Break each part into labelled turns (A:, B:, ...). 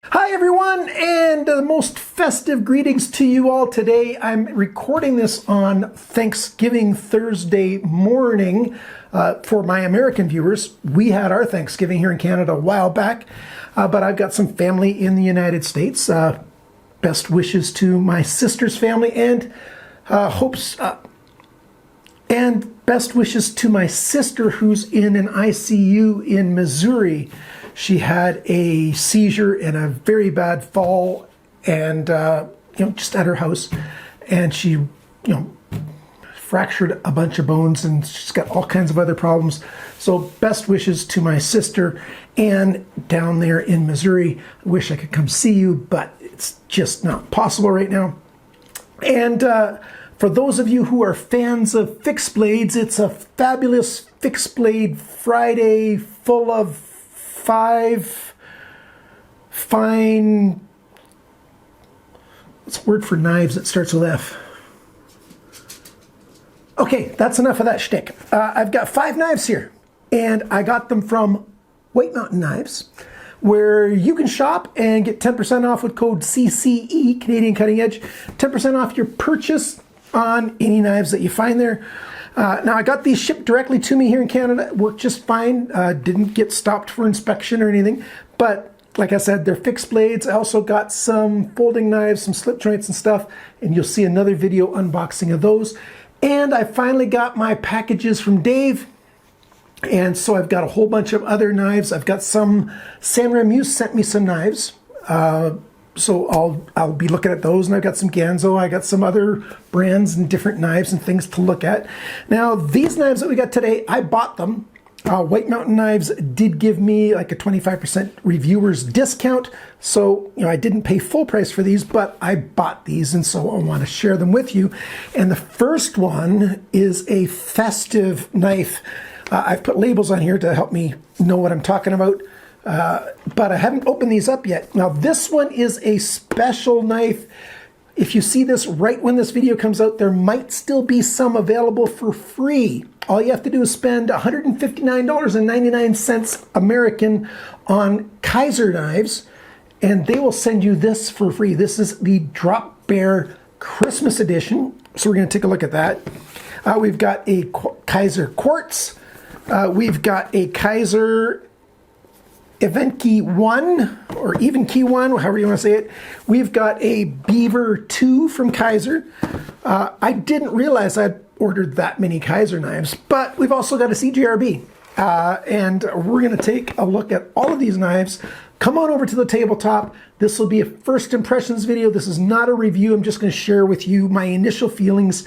A: Hi everyone, and the most festive greetings to you all today. I'm recording this on Thanksgiving Thursday morning for my American viewers. We had our Thanksgiving here in Canada a while back, but I've got some family in the United States. Best wishes to my sister's family and and best wishes to my sister who's in an ICU in Missouri. She had a seizure and a very bad fall, and just at her house, and she fractured a bunch of bones, and she's got all kinds of other problems. So best wishes to my sister Ann down there in Missouri. I wish I could come see you, but it's just not possible right now. And for those of you who are fans of fixed blades, it's a fabulous fixed blade Friday full of 5 fine, what's the word for knives that starts with F? Okay, that's enough of that shtick. I've got 5 knives here, and I got them from White Mountain Knives, where you can shop and get 10% off with code CCE, Canadian Cutting Edge, 10% off your purchase on any knives that you find there. Now I got these shipped directly to me here in Canada. It worked just fine. Didn't get stopped for inspection or anything. But like I said, they're fixed blades. I also got some folding knives, some slip joints and stuff. And you'll see another video unboxing of those. And I finally got my packages from Dave. And so I've got a whole bunch of other knives. I've got some, San Remu sent me some knives. So I'll be looking at those, and I've got some Ganzo, I got some other brands and different knives and things to look at. Now these knives that we got today, I bought them. White Mountain Knives did give me like a 25% reviewer's discount, so I didn't pay full price for these, but I bought these, and so I want to share them with you. And the first one is a Festive knife. I've put labels on here to help me know what I'm talking about. But I haven't opened these up yet. Now this one is a special knife. If you see this right when this video comes out, there might still be some available for free. All you have to do is spend $159.99 American on Kizer knives, and they will send you this for free. This is the Drop Bear Christmas edition. So we're going to take a look at that. We've got a Kizer Quartz. We've got a Kizer Evenki 1, or Evenki 1, however you want to say it. We've got a Beaver 2 from Kizer. I didn't realize I'd ordered that many Kizer knives, but we've also got a CJRB. And we're going to take a look at all of these knives. Come on over to the tabletop. This will be a first impressions video. This is not a review. I'm just going to share with you my initial feelings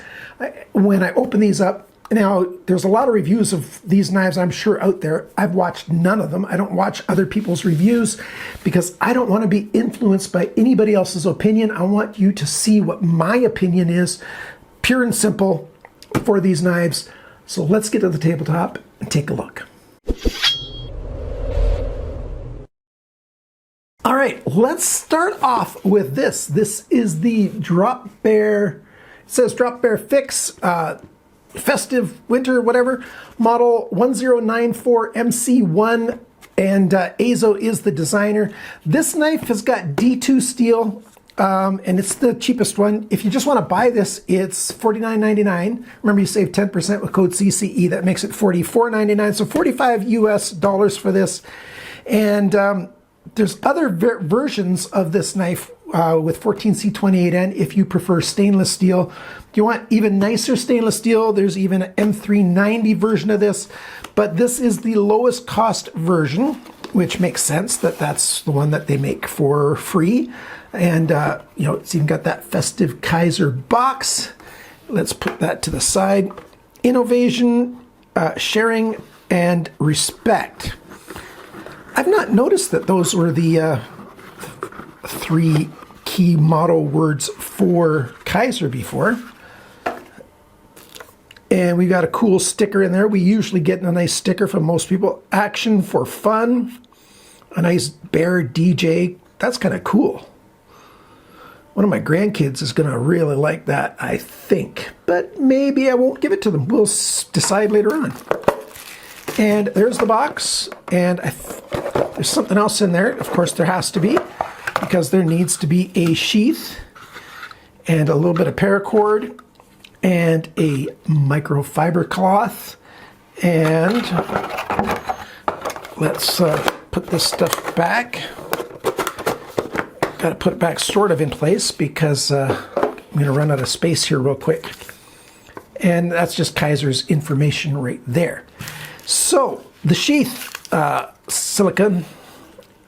A: when I open these up. Now, there's a lot of reviews of these knives, I'm sure, out there. I've watched none of them. I don't watch other people's reviews because I don't want to be influenced by anybody else's opinion. I want you to see what my opinion is, pure and simple, for these knives. So let's get to the tabletop and take a look. All right, let's start off with this. This is the Drop Bear, it says Drop Bear Fix, Festive Winter, whatever, model 1094 MC1, and Azo is the designer. This knife has got D2 steel, and it's the cheapest one. If you just want to buy this, it's $49.99. Remember, you save 10% with code CCE. That makes it $44.99, so $45 US for this. And there's other versions of this knife with 14C28N if you prefer stainless steel. If you want even nicer stainless steel, there's even an M390 version of this, but this is the lowest cost version, which makes sense that that's the one that they make for free. And it's even got that Festive Kizer box. Let's put that to the side. Innovation, sharing, and respect. I've not noticed that those were the 3 key motto words for Kizer before. And we got a cool sticker in there. We usually get a nice sticker from most people. Action for fun. A nice bear DJ. That's kind of cool. One of my grandkids is going to really like that, I think. But maybe I won't give it to them. We'll decide later on. And there's the box. And there's something else in there. Of course, there has to be. because there needs to be a sheath and a little bit of paracord and a microfiber cloth. And let's put this stuff back. Got to put it back sort of in place because I'm going to run out of space here real quick. And that's just Kizer's information right there. So the sheath silicone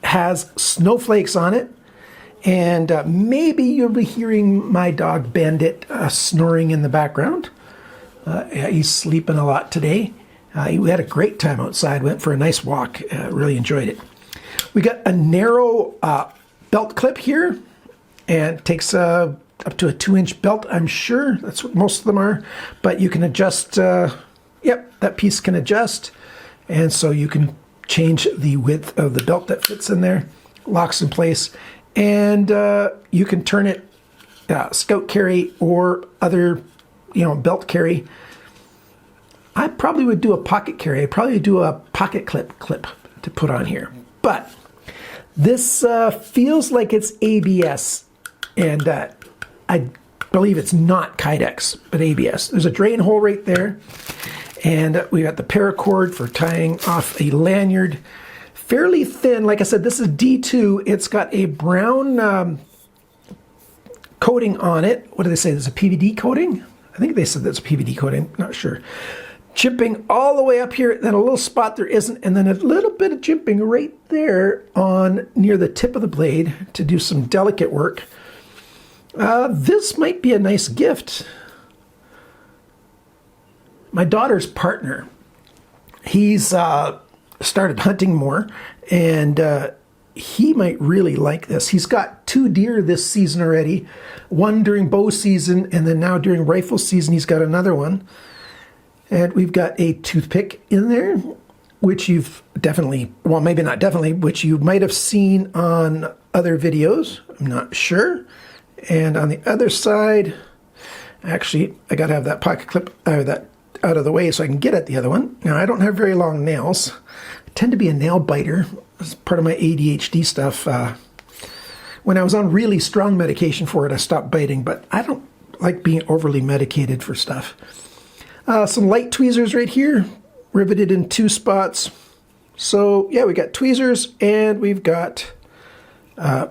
A: has snowflakes on it. And maybe you'll be hearing my dog Bandit snoring in the background. Yeah, he's sleeping a lot today. We had a great time outside, went for a nice walk, really enjoyed it. We got a narrow belt clip here, and it takes up to a 2-inch belt, I'm sure. That's what most of them are. But you can adjust, yep, that piece can adjust. And so you can change the width of the belt that fits in there, locks in place. And you can turn it scout carry or other, belt carry. I probably would do a pocket carry. I'd probably do a pocket clip to put on here. But this feels like it's ABS, and I believe it's not Kydex, but ABS. There's a drain hole right there, and we got the paracord for tying off a lanyard. Fairly thin. Like I said, this is D2. It's got a brown coating on it. What do they say? There's a PVD coating? I think they said that's a PVD coating. Not sure. Jimping all the way up here, then a little spot there isn't, and then a little bit of jimping right there on near the tip of the blade to do some delicate work. This might be a nice gift. My daughter's partner, he's started hunting more, and he might really like this. He's got 2 deer this season already, one during bow season, and then now during rifle season he's got another one. And we've got a toothpick in there, which you've definitely, well, maybe not definitely, which you might have seen on other videos. I'm not sure. And on the other side, actually, I got to have that pocket clip that out of the way so I can get at the other one. Now, I don't have very long nails. I tend to be a nail biter. It's part of my ADHD stuff. When I was on really strong medication for it, I stopped biting, but I don't like being overly medicated for stuff. Some light tweezers right here, riveted in 2 spots. So yeah, we got tweezers, and we've got a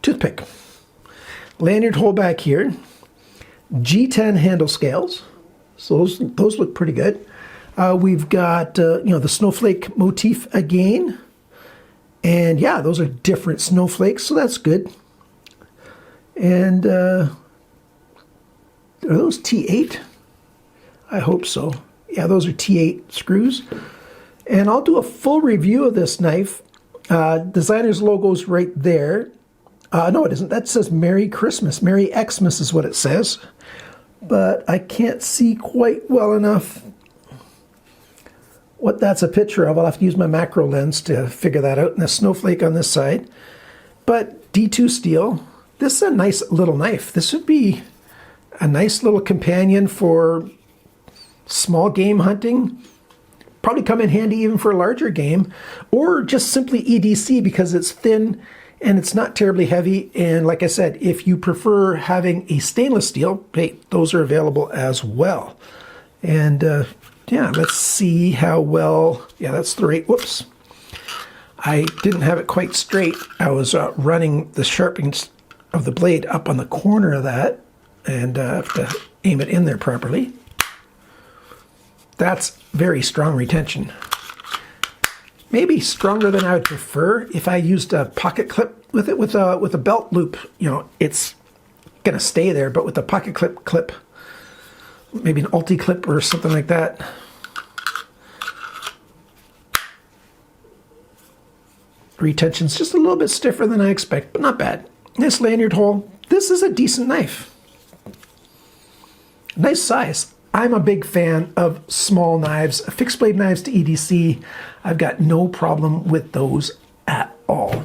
A: toothpick. Lanyard hole back here. G10 handle scales. So those look pretty good. We've got the snowflake motif again. And yeah, those are different snowflakes, so that's good. And are those T8? I hope so. Yeah, those are T8 screws. And I'll do a full review of this knife. Designer's logo's right there. No, it isn't. That says Merry Christmas. Merry Xmas is what it says. But I can't see quite well enough what that's a picture of. I'll have to use my macro lens to figure that out. And a snowflake on this side. But D2 steel. This is a nice little knife. This would be a nice little companion for small game hunting. Probably come in handy even for a larger game, or just simply EDC because it's thin and it's not terribly heavy. And like I said, if you prefer having a stainless steel, hey, those are available as well. And yeah, let's see how well, yeah, that's the right, whoops. I didn't have it quite straight. I was running the sharpening of the blade up on the corner of that, and have to aim it in there properly. That's very strong retention. Maybe stronger than I would prefer. If I used a pocket clip with it with a belt loop, it's gonna stay there. But with a pocket clip, maybe an ulti clip or something like that. Retention's just a little bit stiffer than I expect, but not bad. Nice lanyard hole. This is a decent knife. Nice size. I'm a big fan of small knives, fixed blade knives to EDC. I've got no problem with those at all.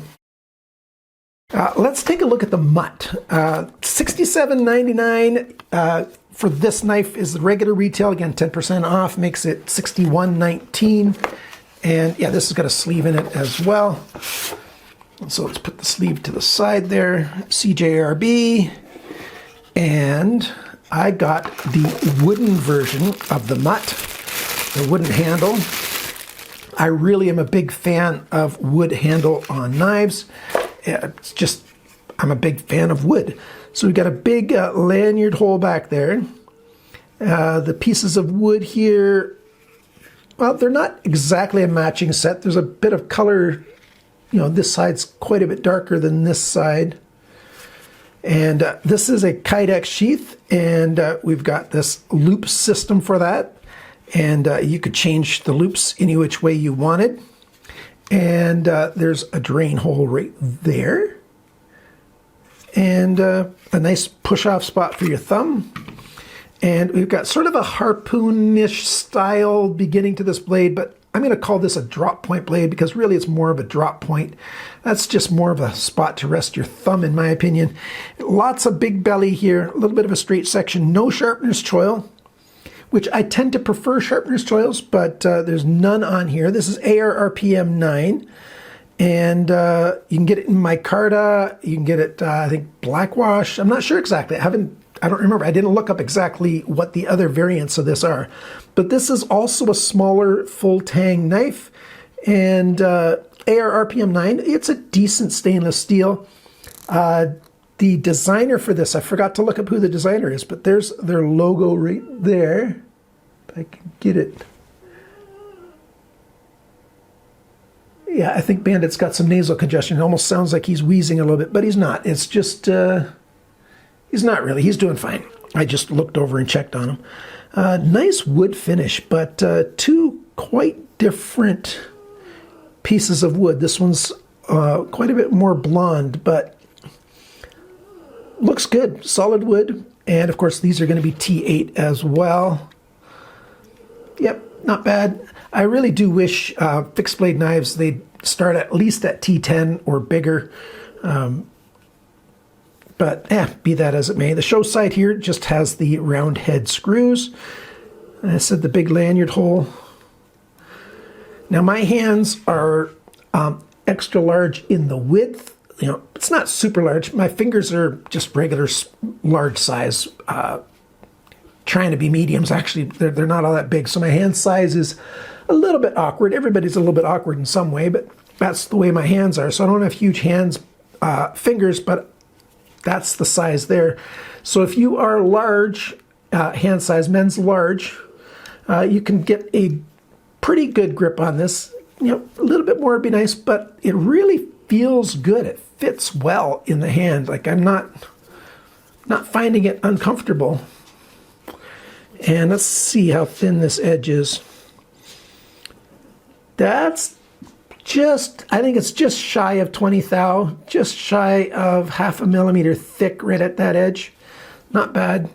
A: Let's take a look at the Mutt. $67.99 for this knife is the regular retail. Again, 10% off makes it $61.19. And yeah, this has got a sleeve in it as well. So let's put the sleeve to the side there. CJRB. And I got the wooden version of the Mutt, the wooden handle. I really am a big fan of wood handle on knives. It's just, I'm a big fan of wood. So we've got a big lanyard hole back there. The pieces of wood here, well, they're not exactly a matching set. There's a bit of color, you know, this side's quite a bit darker than this side. And this is a Kydex sheath, and we've got this loop system for that. And you could change the loops any which way you wanted. And there's a drain hole right there. And a nice push-off spot for your thumb. And we've got sort of a harpoon-ish style beginning to this blade, but I'm going to call this a drop point blade because really it's more of a drop point. That's just more of a spot to rest your thumb, in my opinion. Lots of big belly here, a little bit of a straight section, no sharpener's choil, which I tend to prefer sharpener's choils, but there's none on here. This is AR-RPM 9, and you can get it in micarta, you can get it, I think, blackwash. I'm not sure exactly. I don't remember. I didn't look up exactly what the other variants of this are. But this is also a smaller full tang knife, and AR-RPM 9, it's a decent stainless steel. The designer for this, I forgot to look up who the designer is, but there's their logo right there. If I can get it. Yeah, I think Bandit's got some nasal congestion. It almost sounds like he's wheezing a little bit, but he's not. It's just, he's not really. He's doing fine. I just looked over and checked on him. Nice wood finish, but two quite different pieces of wood. This one's quite a bit more blonde, but looks good. Solid wood. And of course, these are going to be T8 as well. Yep, not bad. I really do wish fixed blade knives, they'd start at least at T10 or bigger. But be that as it may. The show side here just has the round head screws. And I said the big lanyard hole. Now my hands are extra large in the width. You know, it's not super large. My fingers are just regular large size. Trying to be mediums. Actually, they're not all that big. So my hand size is a little bit awkward. Everybody's a little bit awkward in some way, but that's the way my hands are. So I don't have huge fingers, but that's the size there. So if you are large, hand size, men's large, you can get a pretty good grip on this. You know, a little bit more would be nice, but it really feels good. It fits well in the hand. Like I'm not finding it uncomfortable. And let's see how thin this edge is. That's just, I think it's just shy of 20 thou, just shy of 0.5 millimeter thick right at that edge. Not bad.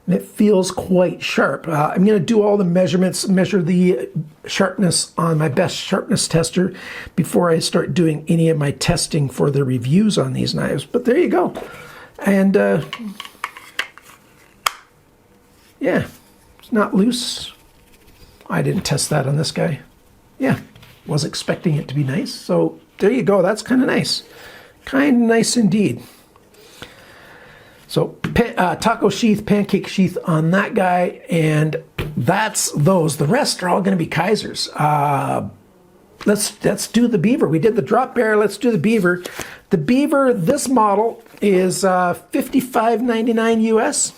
A: And it feels quite sharp. I'm going to do all the measurements, measure the sharpness on my best sharpness tester before I start doing any of my testing for the reviews on these knives. But there you go. And yeah, it's not loose. I didn't test that on this guy. Yeah, was expecting it to be nice. So there you go. That's kind of nice. Kind of nice indeed. So taco sheath, pancake sheath on that guy, and that's those. The rest are all going to be Kizers. Let's do the Beaver. We did the drop bear. Let's do the Beaver. The Beaver, this model is $55.99 US.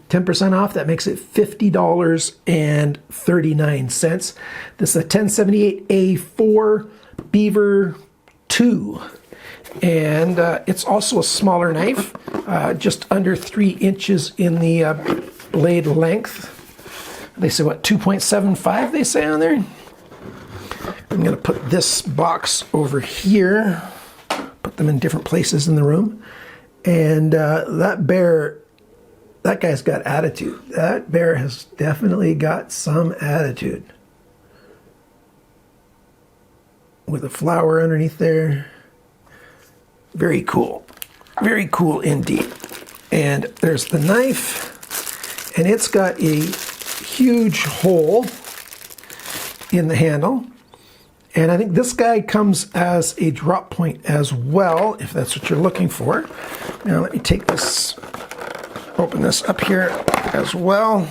A: 10% off. That makes it $50.39. This is a 1078A4 Beaver 2. And it's also a smaller knife, just under 3 inches in the blade length. They say, what, 2.75 they say on there? I'm going to put this box over here, put them in different places in the room. And that bear, that guy's got attitude. That bear has definitely got some attitude. With a flower underneath there. Very cool. Very cool indeed. And there's the knife, and it's got a huge hole in the handle. And I think this guy comes as a drop point as well, if that's what you're looking for. Now let me take this, open this up here as well.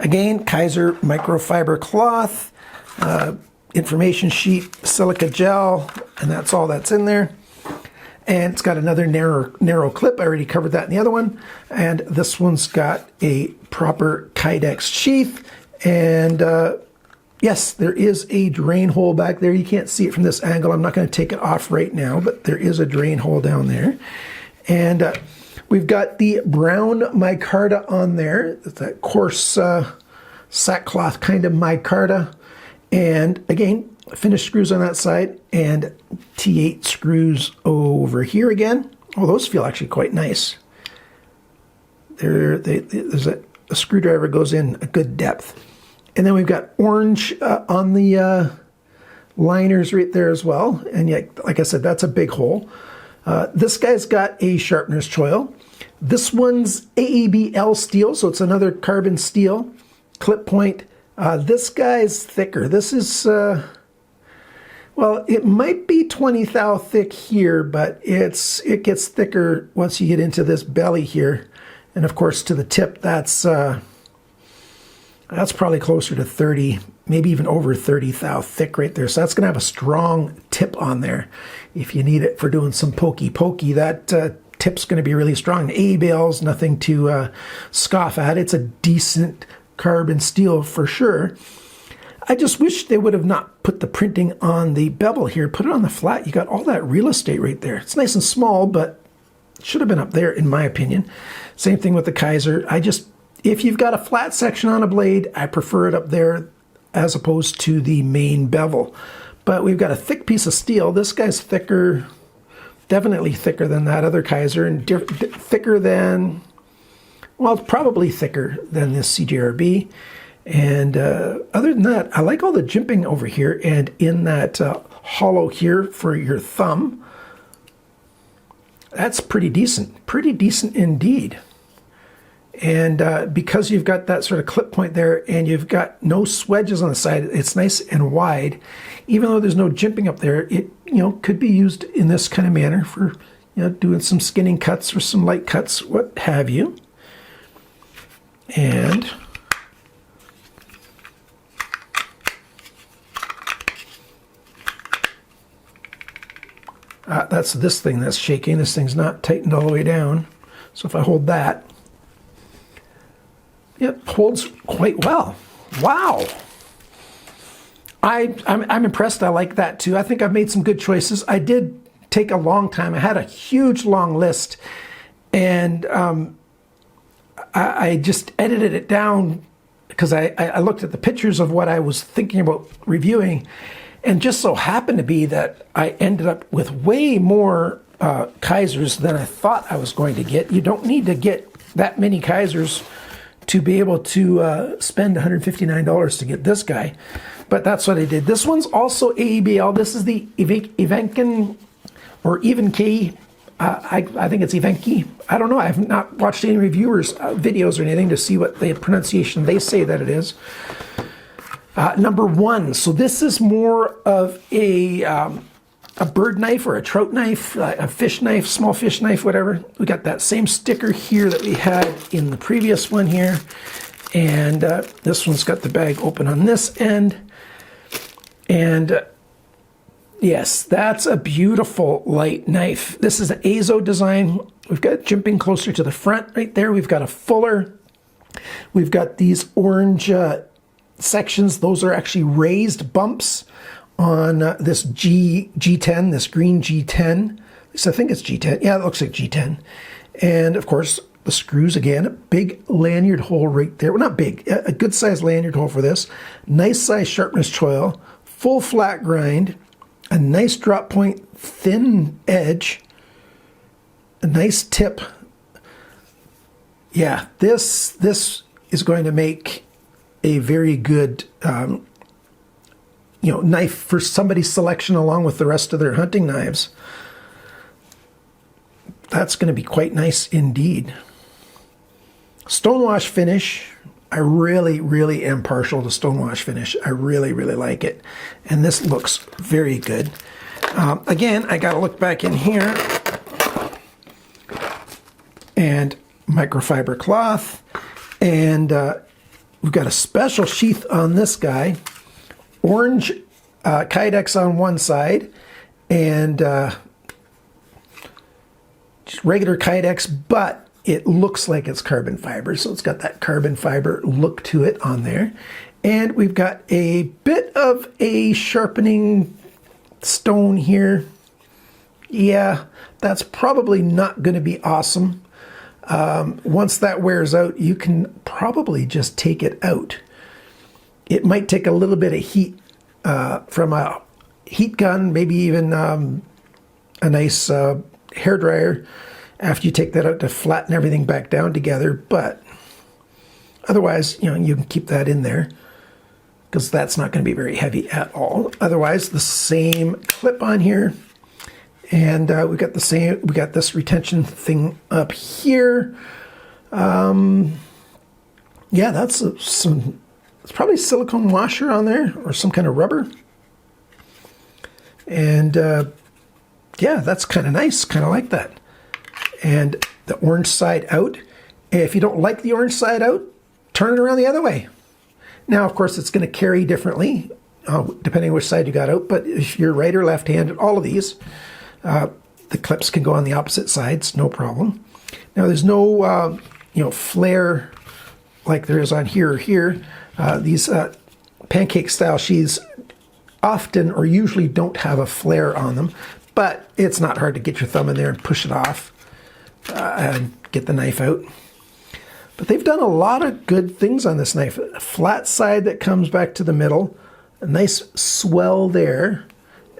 A: Again, Kizer microfiber cloth, information sheet, silica gel, and that's all that's in there. And it's got another narrow clip. I already covered that in the other one. And this one's got a proper Kydex sheath. And yes, there is a drain hole back there. You can't see it from this angle. I'm not going to take it off right now, but there is a drain hole down there. And we've got the brown micarta on there. It's that coarse sackcloth kind of micarta. And again, finished screws on that side and T8 screws over here again. Oh, those feel actually quite nice. There's a screwdriver goes in a good depth. And then we've got orange on the liners right there as well. And yet, like I said, that's a big hole. This guy's got a sharpener's choil. This one's AABL steel, so it's another carbon steel clip point. This guy's thicker. This is, well, it might be 20 thou thick here, but it gets thicker once you get into this belly here. And of course, to the tip, that's probably closer to 30, maybe even over 30 thou thick right there. So that's going to have a strong tip on there. If you need it for doing some pokey, that tip's going to be really strong. The AABL's nothing to scoff at. It's a decent carbon steel for sure. I just wish they would have not put the printing on the bevel here. Put it on the flat. You got all that real estate right there. It's nice and small, but it should have been up there in my opinion. Same thing with the Kizer. If you've got a flat section on a blade, I prefer it up there as opposed to the main bevel. But we've got a thick piece of steel. This guy's thicker, definitely thicker than that other Kizer, and thicker than, well, probably thicker than this CJRB. And other than that, I like all the jimping over here and in that hollow here for your thumb. That's pretty decent indeed. And because you've got that sort of clip point there and you've got no swedges on the side, it's nice and wide. Even though there's no jimping up there, it could be used in this kind of manner for doing some skinning cuts or some light cuts, what have you. And that's this thing that's shaking. This thing's not tightened all the way down. So if I hold that, it holds quite well. Wow. I'm impressed. I like that too. I think I've made some good choices. I did take a long time. I had a huge long list, and I just edited it down because I looked at the pictures of what I was thinking about reviewing, and just so happened to be that I ended up with way more Kizers than I thought I was going to get. You don't need to get that many Kizers to be able to spend $159 to get this guy. But that's what I did. This one's also AABL. This is the Evenki or Evenki. I think it's Evenki. I don't know. I have not watched any reviewers' videos or anything to see what the pronunciation they say that it is. Number one. So this is more of a bird knife or a trout knife, a fish knife, small fish knife, whatever. We got that same sticker here that we had in the previous one here. And this one's got the bag open on this end. And yes, that's a beautiful light knife. This is an Azo design. We've got jimping closer to the front right there. We've got a fuller. We've got these orange sections. Those are actually raised bumps on this G10, this green G10. At least I think it's G10. Yeah, it looks like G10. And of course, the screws again, a big lanyard hole right there. Well, not big, a good sized lanyard hole for this. Nice size sharpness choil, full flat grind, a nice drop point, thin edge, a nice tip. Yeah, this is going to make a very good knife for somebody's selection along with the rest of their hunting knives. That's going to be quite nice indeed. Stonewash finish. I really, really am partial to stonewash finish. I really, really like it. And this looks very good. Again, I got to look back in here. And microfiber cloth. And we've got a special sheath on this guy. Orange Kydex on one side. And just regular Kydex, but it looks like it's carbon fiber. So it's got that carbon fiber look to it on there. And we've got a bit of a sharpening stone here. Yeah, that's probably not going to be awesome. Once that wears out, you can probably just take it out. It might take a little bit of heat from a heat gun, maybe even a nice hairdryer after you take that out to flatten everything back down together. But otherwise, you know, you can keep that in there because that's not going to be very heavy at all. Otherwise, the same clip on here. And we got this retention thing up here. Yeah, that's it's probably silicone washer on there or some kind of rubber. And yeah, that's kind of nice, kind of like that. And the orange side out. If you don't like the orange side out, turn it around the other way. Now, of course, it's going to carry differently, depending on which side you got out. But if you're right or left-handed, all of these, the clips can go on the opposite sides, no problem. Now, there's no, flare like there is on here or here. These pancake-style sheaths often or usually don't have a flare on them, but it's not hard to get your thumb in there and push it off and get the knife out. But they've done a lot of good things on this knife. A flat side that comes back to the middle, a nice swell there,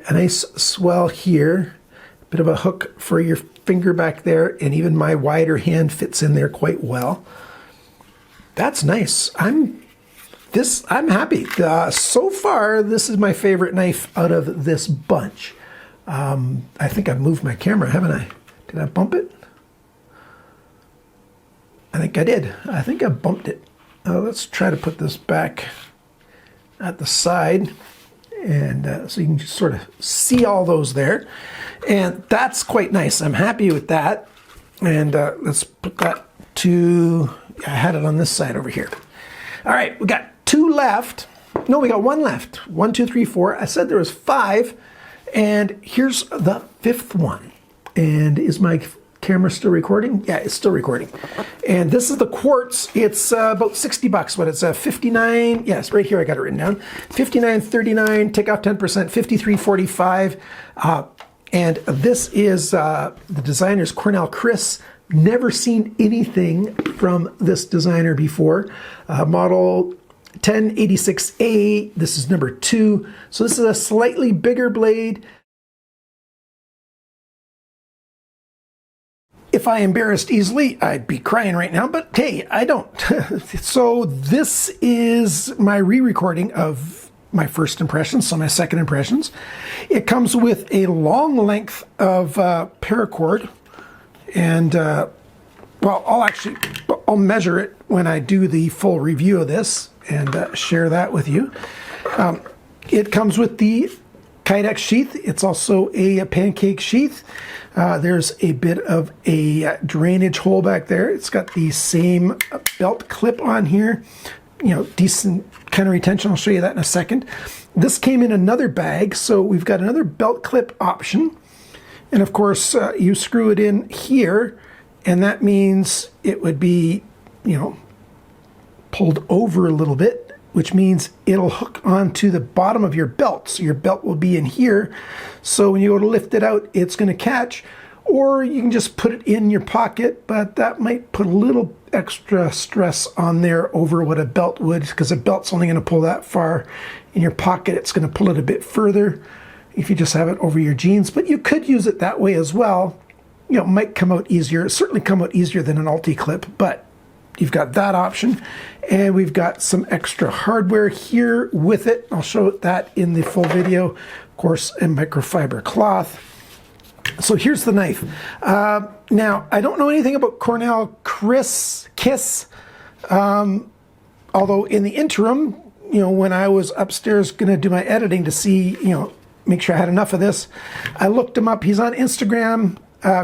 A: a nice swell here, a bit of a hook for your finger back there, and even my wider hand fits in there quite well. That's nice. I'm happy. So far, this is my favorite knife out of this bunch. I think I've moved my camera, haven't I? Did I bump it? I think I did. I think I bumped it. Let's try to put this back at the side. And so you can just sort of see all those there. And that's quite nice. I'm happy with that. And let's put that to, I had it on this side over here. All right, we got 2 left. No, we got 1 left. 1, 2, 3, 4. I said there was 5. And here's the 5th one. And is my camera still recording? Yeah, it's still recording. And this is the Quartz. It's about $60, but it's a 59. Yes, right here I got it written down. 59.39. Take off 10%. 53.45. And this is the designer's Cornell Chris. Never seen anything from this designer before. Model 1086A. This is number 2. So this is a slightly bigger blade. If I embarrassed easily, I'd be crying right now, but hey, I don't. So this is my re-recording of my first impressions, so my second impressions. It comes with a long length of paracord, and well, I'll measure it when I do the full review of this and share that with you. It comes with the Kydex sheath. It's also a pancake sheath. There's a bit of a drainage hole back there. It's got the same belt clip on here. You know, decent kind of retention. I'll show you that in a second. This came in another bag, so we've got another belt clip option. And of course, you screw it in here, and that means it would be, you know, pulled over a little bit, which means it'll hook onto the bottom of your belt. So your belt will be in here. So when you go to lift it out, it's going to catch. Or you can just put it in your pocket, but that might put a little extra stress on there over what a belt would, because a belt's only going to pull that far. In your pocket, it's going to pull it a bit further if you just have it over your jeans. But you could use it that way as well. You know, it might come out easier. It certainly come out easier than an Ulti-clip, but you've got that option. And we've got some extra hardware here with it. I'll show that in the full video. Of course, a microfiber cloth. So here's the knife. Now, I don't know anything about Cornell Kiss. although in the interim, you know, when I was upstairs going to do my editing to see, you know, make sure I had enough of this, I looked him up. He's on Instagram,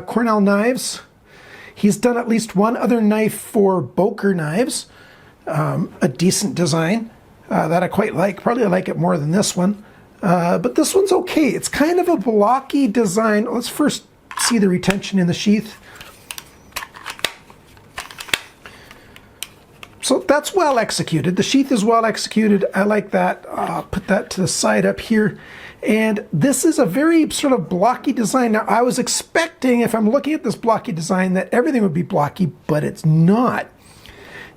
A: Cornell Knives. He's done at least one other knife for Boker Knives, a decent design that I quite like. Probably I like it more than this one, but this one's okay. It's kind of a blocky design. Let's first see the retention in the sheath. So that's well executed. The sheath is well executed. I like that. I'll put that to the side up here. And this is a very sort of blocky design. Now, I was expecting, if I'm looking at this blocky design, that everything would be blocky, but it's not.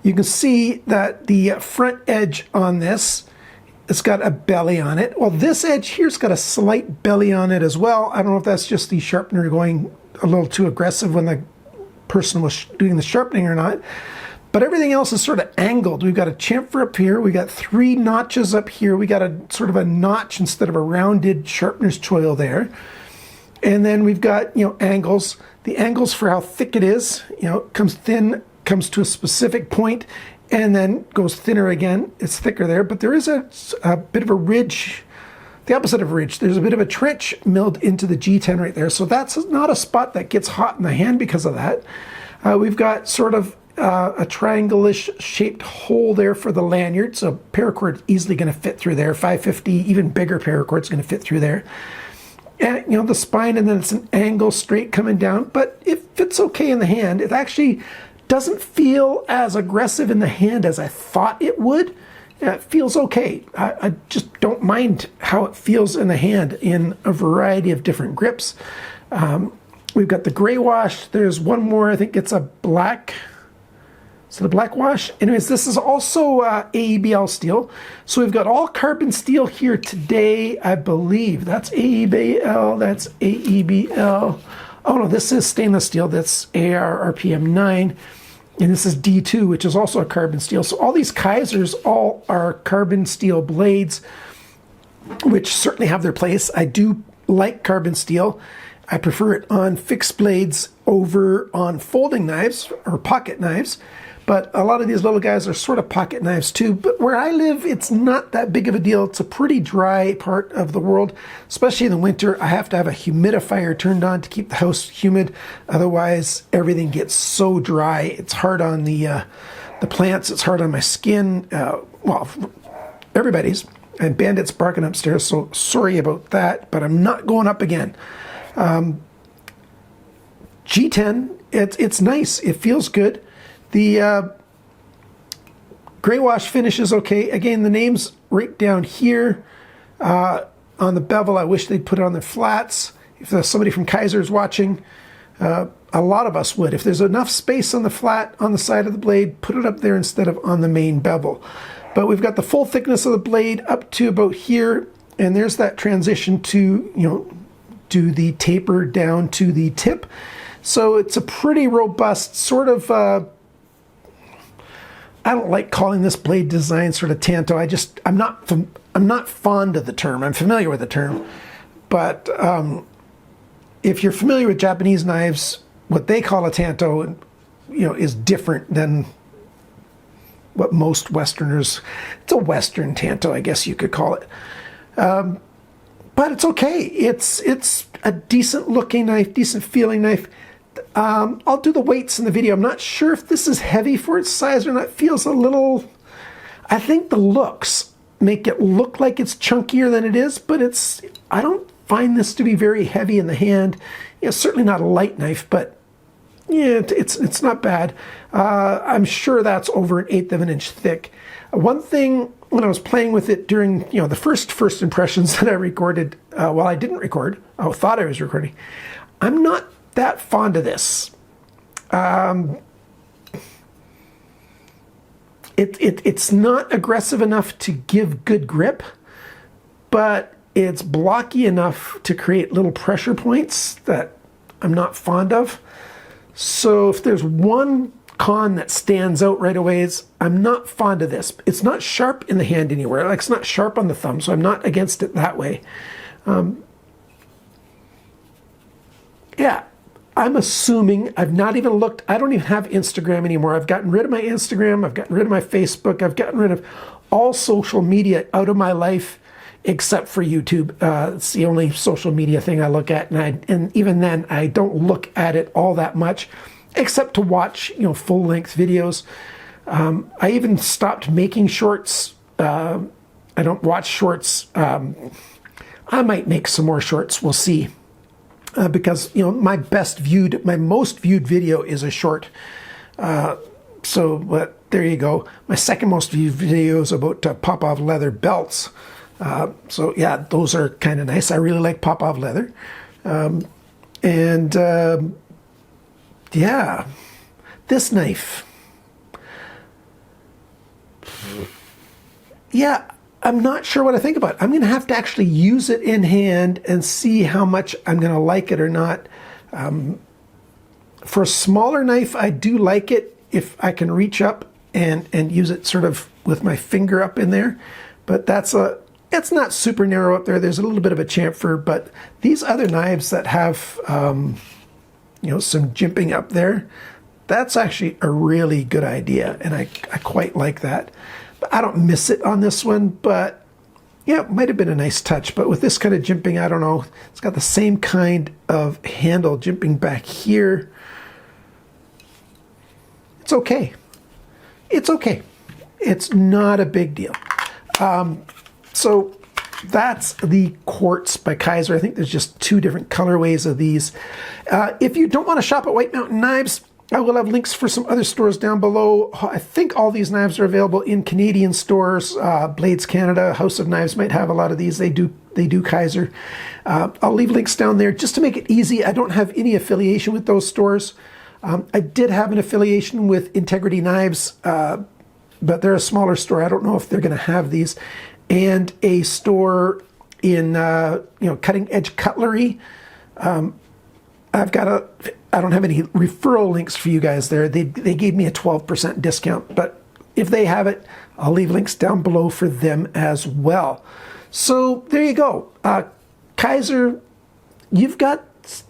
A: You can see that the front edge on this, it's got a belly on it. Well, this edge here's got a slight belly on it as well. I don't know if that's just the sharpener going a little too aggressive when the person was doing the sharpening or not. But everything else is sort of angled. We've got a chamfer up here. We got 3 notches up here. We got a sort of a notch instead of a rounded sharpener's choil there. And then we've got, you know, angles. The angles for how thick it is, you know, comes thin, comes to a specific point, and then goes thinner again. It's thicker there, but there is a bit of a ridge, the opposite of a ridge. There's a bit of a trench milled into the G10 right there. So that's not a spot that gets hot in the hand because of that. We've got sort of a triangle-ish shaped hole there for the lanyard, so paracord easily going to fit through there. 550, even bigger paracord is going to fit through there. And you know, the spine, and then it's an angle straight coming down, but it fits okay in the hand. It actually doesn't feel as aggressive in the hand as I thought it would. It feels okay. I just don't mind how it feels in the hand in a variety of different grips. We've got the gray wash. There's one more. I think it's a black. So the black wash. Anyways, this is also AEBL steel. So we've got all carbon steel here today, I believe. That's AEBL, that's AEBL. Oh no, this is stainless steel. That's AR RPM 9. And this is D2, which is also a carbon steel. So all these Kizers all are carbon steel blades, which certainly have their place. I do like carbon steel. I prefer it on fixed blades over on folding knives or pocket knives. But a lot of these little guys are sort of pocket knives too. But where I live, it's not that big of a deal. It's a pretty dry part of the world, especially in the winter. I have to have a humidifier turned on to keep the house humid. Otherwise, everything gets so dry. It's hard on the plants. It's hard on my skin. Well, everybody's. And Bandit's barking upstairs, so sorry about that. But I'm not going up again. G10, it's nice. It feels good. The gray wash finish is okay. Again, the name's right down here on the bevel. I wish they'd put it on the flats. If there's somebody from Kizer is watching, a lot of us would. If there's enough space on the flat on the side of the blade, put it up there instead of on the main bevel. But we've got the full thickness of the blade up to about here, and there's that transition to, you know, do the taper down to the tip. So it's a pretty robust sort of I don't like calling this blade design sort of tanto. I'm not fond of the term. I'm familiar with the term, but if you're familiar with Japanese knives, what they call a tanto, you know, is different than what most Westerners. It's a Western tanto, I guess you could call it. But it's okay. It's a decent looking knife, decent feeling knife. I'll do the weights in the video. I'm not sure if this is heavy for its size or not. It feels a little, I think the looks make it look like it's chunkier than it is, but I don't find this to be very heavy in the hand. You know, certainly not a light knife, but yeah, it's not bad. I'm sure that's over 1/8 of an inch thick. One thing when I was playing with it during, you know, the first impressions that I recorded, well, I didn't record. I thought I was recording. I'm not that fond of this. It's not aggressive enough to give good grip, but it's blocky enough to create little pressure points that I'm not fond of. So if there's one con that stands out right away, is I'm not fond of this. It's not sharp in the hand anywhere. Like, it's not sharp on the thumb, so I'm not against it that way. Yeah, I'm assuming, I've not even looked, I don't even have Instagram anymore. I've gotten rid of my Instagram, I've gotten rid of my Facebook, I've gotten rid of all social media out of my life except for YouTube. It's the only social media thing I look at, and even then I don't look at it all that much, except to watch, you know, full-length videos. I even stopped making shorts. I don't watch shorts. I might make some more shorts, we'll see. Because, you know, my most viewed video is a short. But there you go. My second most viewed video is about Popov leather belts. So yeah, those are kind of nice. I really like Popov leather. Yeah, this knife. Yeah, I'm not sure what I think about it. I'm going to have to actually use it in hand and see how much I'm going to like it or not. For a smaller knife, I do like it if I can reach up and use it sort of with my finger up in there. But it's not super narrow up there. There's a little bit of a chamfer, but these other knives that have, you know, some jimping up there, that's actually a really good idea, and I quite like that. But I don't miss it on this one, but yeah, it might have been a nice touch. But with this kind of jimping, I don't know. It's got the same kind of handle jimping back here. It's okay. It's okay. It's not a big deal. So that's the Quartz by Kizer. I think there's just 2 different colorways of these. If you don't want to shop at White Mountain Knives, I will have links for some other stores down below. I think all these knives are available in Canadian stores. Blades Canada, House of Knives might have a lot of these. They do Kizer. I'll leave links down there just to make it easy. I don't have any affiliation with those stores. I did have an affiliation with Integrity Knives, but they're a smaller store. I don't know if they're going to have these. And a store in Cutting Edge Cutlery. I don't have any referral links for you guys there. They gave me a 12% discount, but if they have it, I'll leave links down below for them as well. So there you go. Kizer,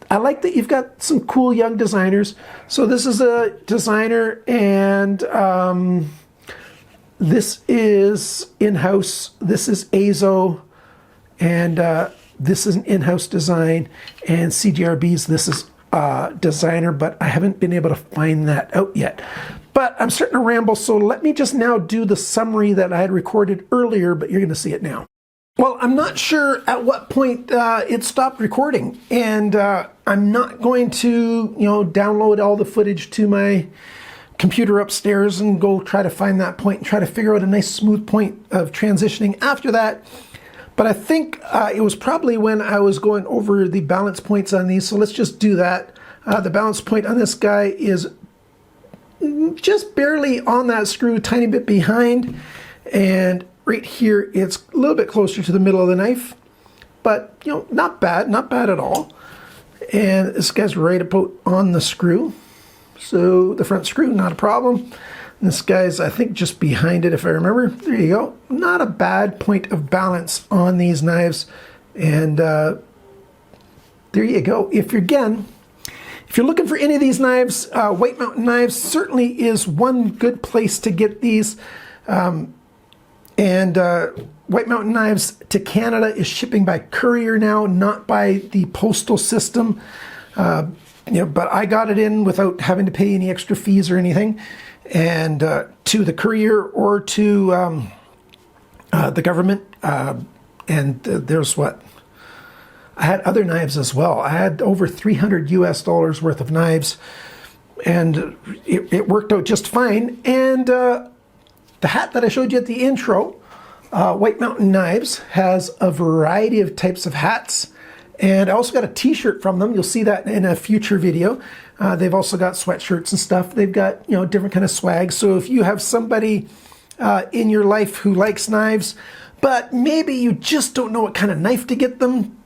A: I like that you've got some cool young designers. So this is a designer, and this is in-house. This is Azo, and this is an in-house design, and CJRB's this is designer, but I haven't been able to find that out yet. But I'm starting to ramble, so let me just now do the summary that I had recorded earlier, but you're going to see it now. Well, I'm not sure at what point it stopped recording, and I'm not going to, download all the footage to my computer upstairs and go try to find that point and try to figure out a nice smooth point of transitioning after that. But I think it was probably when I was going over the balance points on these, so let's just do that. The balance point on this guy is just barely on that screw, tiny bit behind, and right here it's a little bit closer to the middle of the knife, but not bad at all. And this guy's right about on the screw, so the front screw, not a problem. And this guy's, I think, just behind it, if I remember. There you go. Not a bad point of balance on these knives. And there you go. If you're looking for any of these knives, White Mountain Knives certainly is one good place to get these. White Mountain Knives to Canada is shipping by courier now, not by the postal system. But I got it in without having to pay any extra fees or anything. And to the courier or to the government. There's what? I had other knives as well. I had over $300 US worth of knives, and it worked out just fine. And the hat that I showed you at the intro, White Mountain Knives, has a variety of types of hats. And I also got a t-shirt from them. You'll see that in a future video. They've also got sweatshirts and stuff. They've got, different kind of swag. So if you have somebody in your life who likes knives, but maybe you just don't know what kind of knife to get them,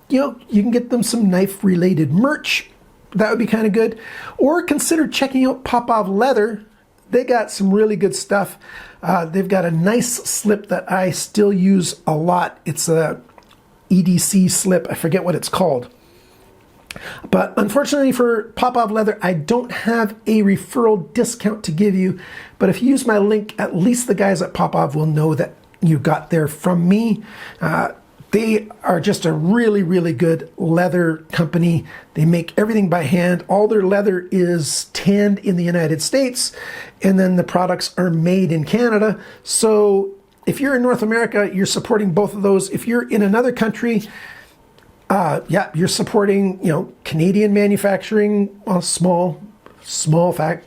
A: you can get them some knife-related merch. That would be kind of good. Or consider checking out Popov Leather. They got some really good stuff. They've got a nice slip that I still use a lot. It's a EDC slip. I forget what it's called. But unfortunately for Popov Leather, I don't have a referral discount to give you. But if you use my link, at least the guys at Popov will know that you got there from me. They are just a really, really good leather company. They make everything by hand. All their leather is tanned in the United States, and then the products are made in Canada. So if you're in North America, you're supporting both of those. If you're in another country, yeah, you're supporting, Canadian manufacturing, well, small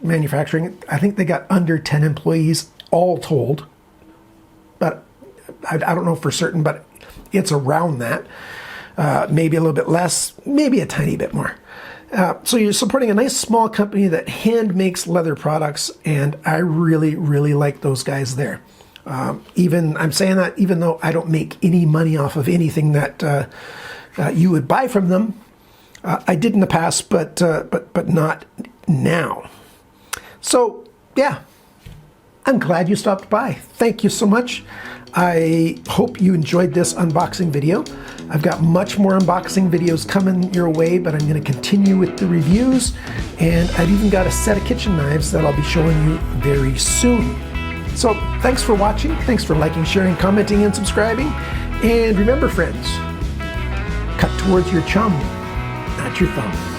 A: manufacturing. I think they got under 10 employees all told, but I don't know for certain, but it's around that. Maybe a little bit less, maybe a tiny bit more. So you're supporting a nice small company that hand makes leather products, and I really, really like those guys there. I'm saying that even though I don't make any money off of anything that you would buy from them. I did in the past, but not now. So yeah, I'm glad you stopped by. Thank you so much. I hope you enjoyed this unboxing video. I've got much more unboxing videos coming your way, but I'm going to continue with the reviews, and I've even got a set of kitchen knives that I'll be showing you very soon. So thanks for watching. Thanks for liking, sharing, commenting, and subscribing. And remember, friends, cut towards your chum, not your thumb.